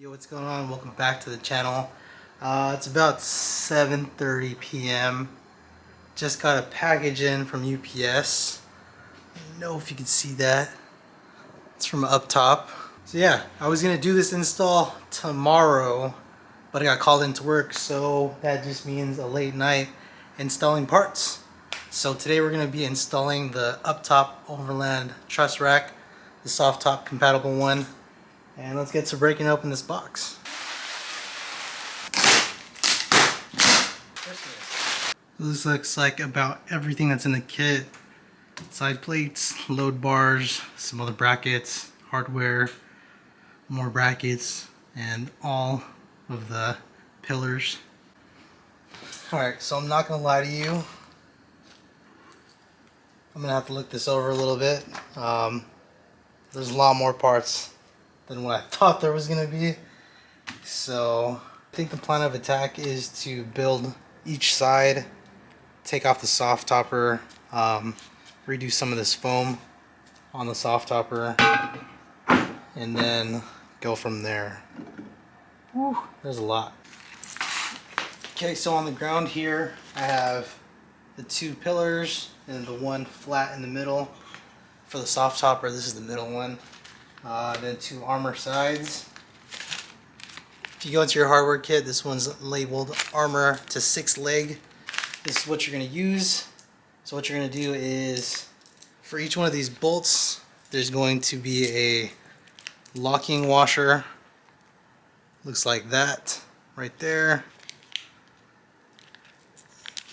Yo, what's going on? Welcome back to the channel. It's about 7:30 p.m. Just got a package in from UPS. I don't know if you can see that. It's from Uptop. So yeah, I was gonna do this install tomorrow, but I got called into work, so that just means a late night installing parts. So today we're gonna be installing the Uptop Overland Truss Rack, the soft top compatible one. And let's get to breaking open this box. This looks like about everything that's in the kit. Side plates, load bars, some other brackets, hardware, more brackets, and all of the pillars. Alright, so I'm not gonna lie to you. I'm gonna have to look this over a little bit. There's a lot more parts than what I thought there was gonna be. So I think the plan of attack is to build each side, take off the soft topper, redo some of this foam on the soft topper, and then go from there. Whew, there's a lot. Okay, so on the ground here I have the two pillars and the one flat in the middle. For the soft topper, this is the middle one. Then two armor sides. If you go into your hardware kit, this one's labeled armor to 6 leg. This is what you're going to use. So what you're going to do is, for each one of these bolts, there's going to be a locking washer. Looks like that right there.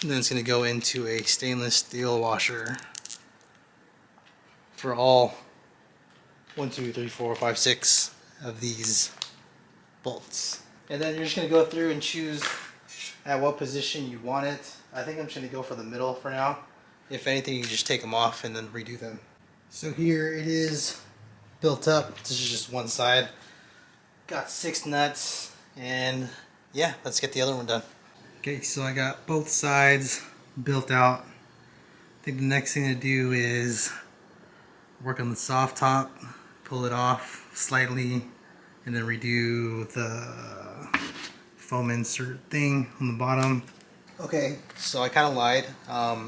And then it's going to go into a stainless steel washer for all 1, 2, 3, 4, 5, 6 of these bolts. And then you're just going to go through and choose at what position you want it. I think I'm just going to go for the middle for now. If anything, you can just take them off and then redo them. So here it is built up. This is just one side. Got 6 nuts, and yeah, let's get the other one done. Okay, so I got both sides built out. I think the next thing to do is work on the soft top, pull it off slightly, and then redo the foam insert thing on the bottom. Okay, so I kind of lied.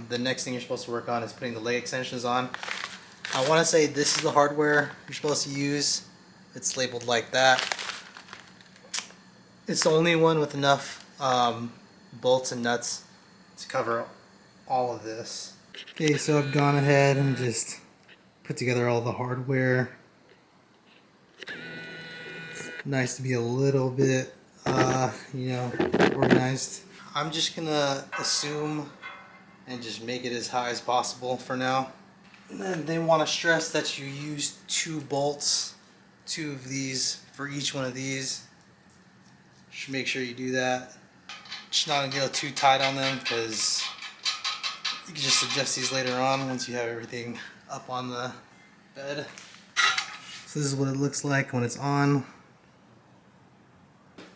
The next thing you're supposed to work on is putting the leg extensions on. I want to say this is the hardware you're supposed to use. It's labeled like that. It's the only one with enough bolts and nuts to cover all of this. Okay, so I've gone ahead and just put together all the hardware. It's nice to be a little bit, organized. I'm just gonna assume and just make it as high as possible for now. And then they want to stress that you use 2 bolts, 2 of these for each one of these. Just make sure you do that. Just not gonna go too tight on them because you can just adjust these later on once you have everything up on the bed. So this is what it looks like when it's on.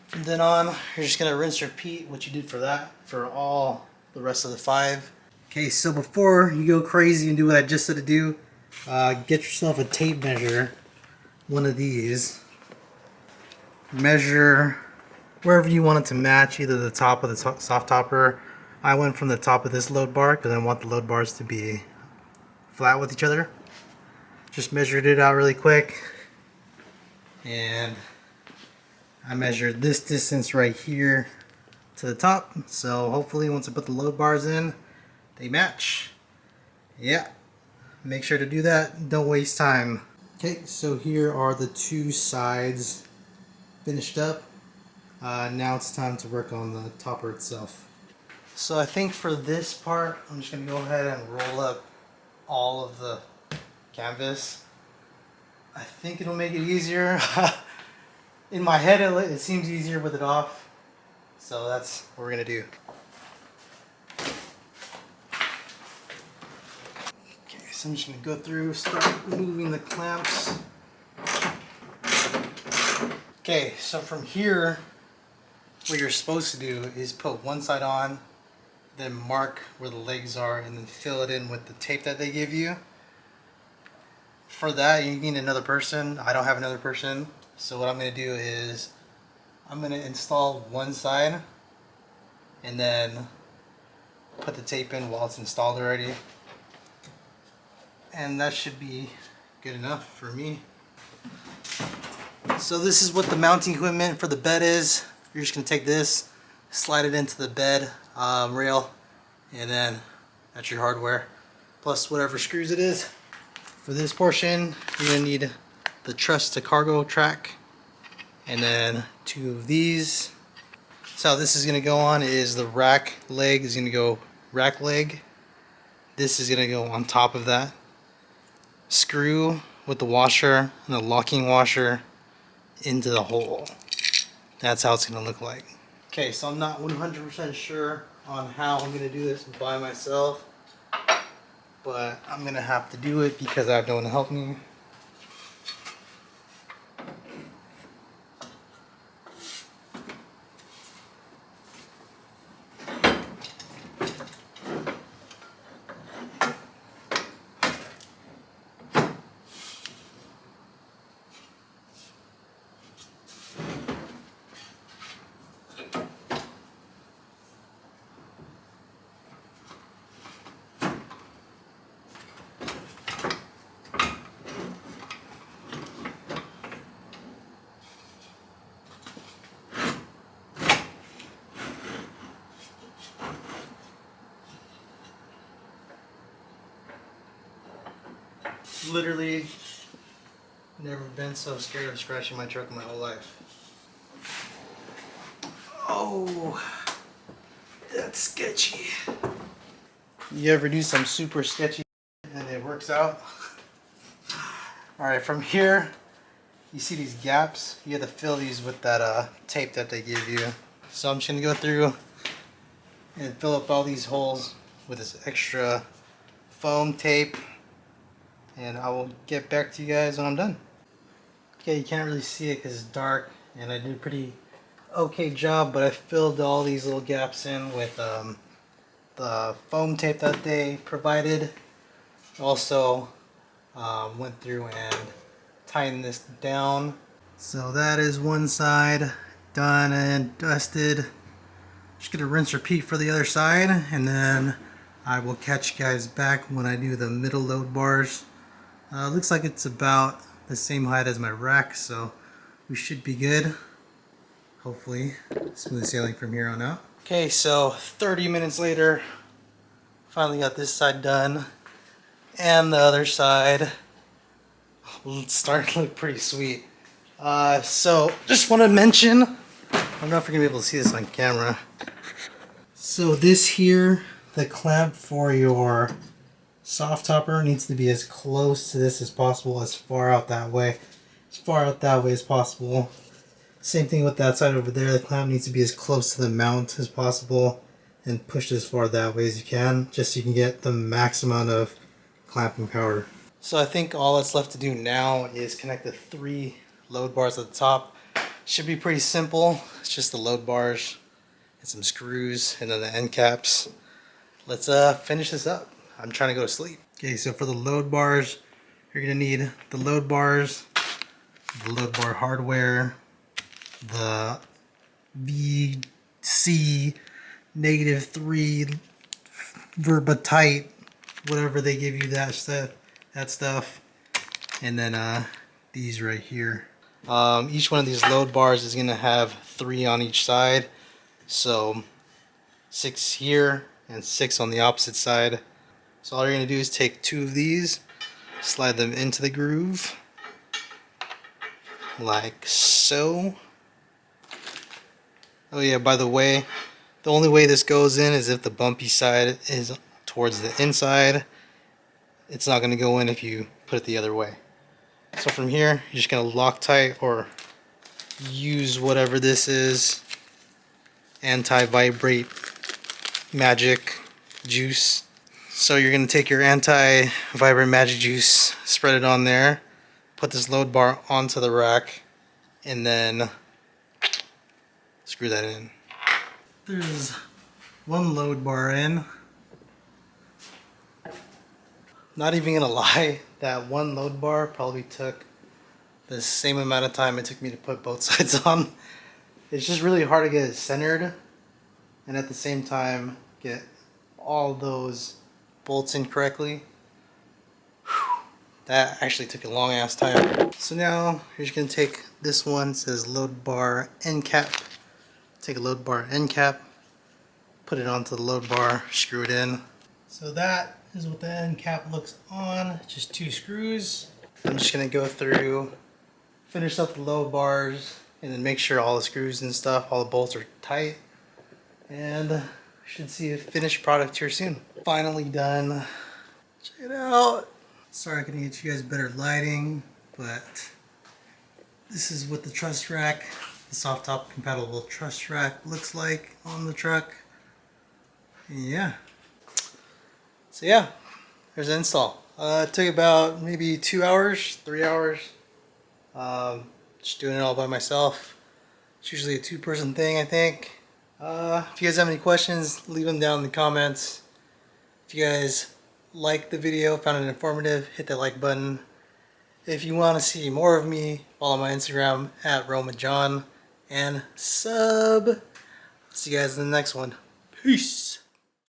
From then on, you're just gonna rinse and repeat what you did for that for all the rest of the 5. Okay, so before you go crazy and do what I just said to do, get yourself a tape measure, one of these. Measure wherever you want it to match, either the top of the soft topper. I went from the top of this load bar because I want the load bars to be flat with each other. Just measured it out really quick, and I measured this distance right here to the top, so hopefully once I put the load bars in, they match. Yeah, make sure to do that, don't waste time. Okay, so here are the 2 sides finished up. Now it's time to work on the topper itself. So I think for this part, I'm just going to go ahead and roll up all of the canvas. I think it'll make it easier. In my head it seems easier with it off, so that's what we're gonna do. Okay, so I'm just gonna go through, start removing the clamps. Okay, so from here, what you're supposed to do is put one side on, then mark where the legs are, and then fill it in with the tape that they give you. For that, you need another person. I don't have another person. So what I'm going to do is I'm going to install one side and then put the tape in while it's installed already. And that should be good enough for me. So this is what the mounting equipment for the bed is. You're just going to take this, slide it into the bed rail, and then that's your hardware, plus whatever screws it is. For this portion, you're going to need the truss to cargo track, and then 2 of these. So how this is going to go on is the rack leg is going to go rack leg. This is going to go on top of that. Screw with the washer and the locking washer into the hole. That's how it's going to look like. Okay, so I'm not 100% sure on how I'm going to do this by myself, but I'm going to have to do it because I have no one to help me. Literally never been so scared of scratching my truck in my whole life. Oh, that's sketchy. You ever do some super sketchy and it works out? Alright, from here, you see these gaps? You have to fill these with that tape that they give you. So I'm just going to go through and fill up all these holes with this extra foam tape. And I will get back to you guys when I'm done. Okay, you can't really see it because it's dark, and I did a pretty okay job, but I filled all these little gaps in with the foam tape that they provided. Also went through and tightened this down. So that is one side done and dusted. Just gonna rinse repeat for the other side, and then I will catch you guys back when I do the middle load bars. Looks like it's about the same height as my rack, so we should be good. Hopefully, smooth sailing from here on out. Okay, so 30 minutes later, finally got this side done, and the other side. It's starting to look pretty sweet. So just want to mention, I don't know if you're gonna be able to see this on camera. So this here, the clamp for your soft topper needs to be as close to this as possible, as far out that way as possible. Same thing with that side over there. The clamp needs to be as close to the mount as possible and pushed as far that way as you can, just so you can get the max amount of clamping power. So I think all that's left to do now is connect the 3 load bars at the top. Should be pretty simple. It's just the load bars and some screws and then the end caps. Let's finish this up. I'm trying to go to sleep. Okay, so for the load bars, you're gonna need the load bars, the load bar hardware, the VC -3 Verbatite, whatever they give you, that stuff, and then these right here. Each one of these load bars is gonna have 3 on each side, so 6 here and 6 on the opposite side. So all you're going to do is take 2 of these, slide them into the groove, like so. Oh yeah, by the way, the only way this goes in is if the bumpy side is towards the inside. It's not going to go in if you put it the other way. So from here, you're just going to Loctite or use whatever this is, anti-vibrate magic juice. So you're going to take your anti-vibrant magic juice, spread it on there, put this load bar onto the rack, and then screw that in. There's one load bar in. Not even going to lie, that one load bar probably took the same amount of time it took me to put both sides on. It's just really hard to get it centered and at the same time get all those bolts in correctly. Whew. That actually took a long ass time. So now you're just gonna take this one, it says load bar end cap. Take a load bar end cap, put it onto the load bar, screw it in. So that is what the end cap looks on, just 2 screws. I'm just gonna go through, finish up the load bars, and then make sure all the screws and stuff, all the bolts are tight. And we should see a finished product here soon. Finally done. Check it out. Sorry I couldn't get you guys better lighting, but this is what the truss rack, the soft top compatible truss rack looks like on the truck. Yeah. So yeah, there's the install. It took about maybe 2 hours, 3 hours. Just doing it all by myself. It's usually a 2-person thing, I think. If you guys have any questions, leave them down in the comments. If you guys liked the video, found it informative, hit that like button. If you want to see more of me, follow my Instagram at RomaJohn and sub. See you guys in the next one. Peace.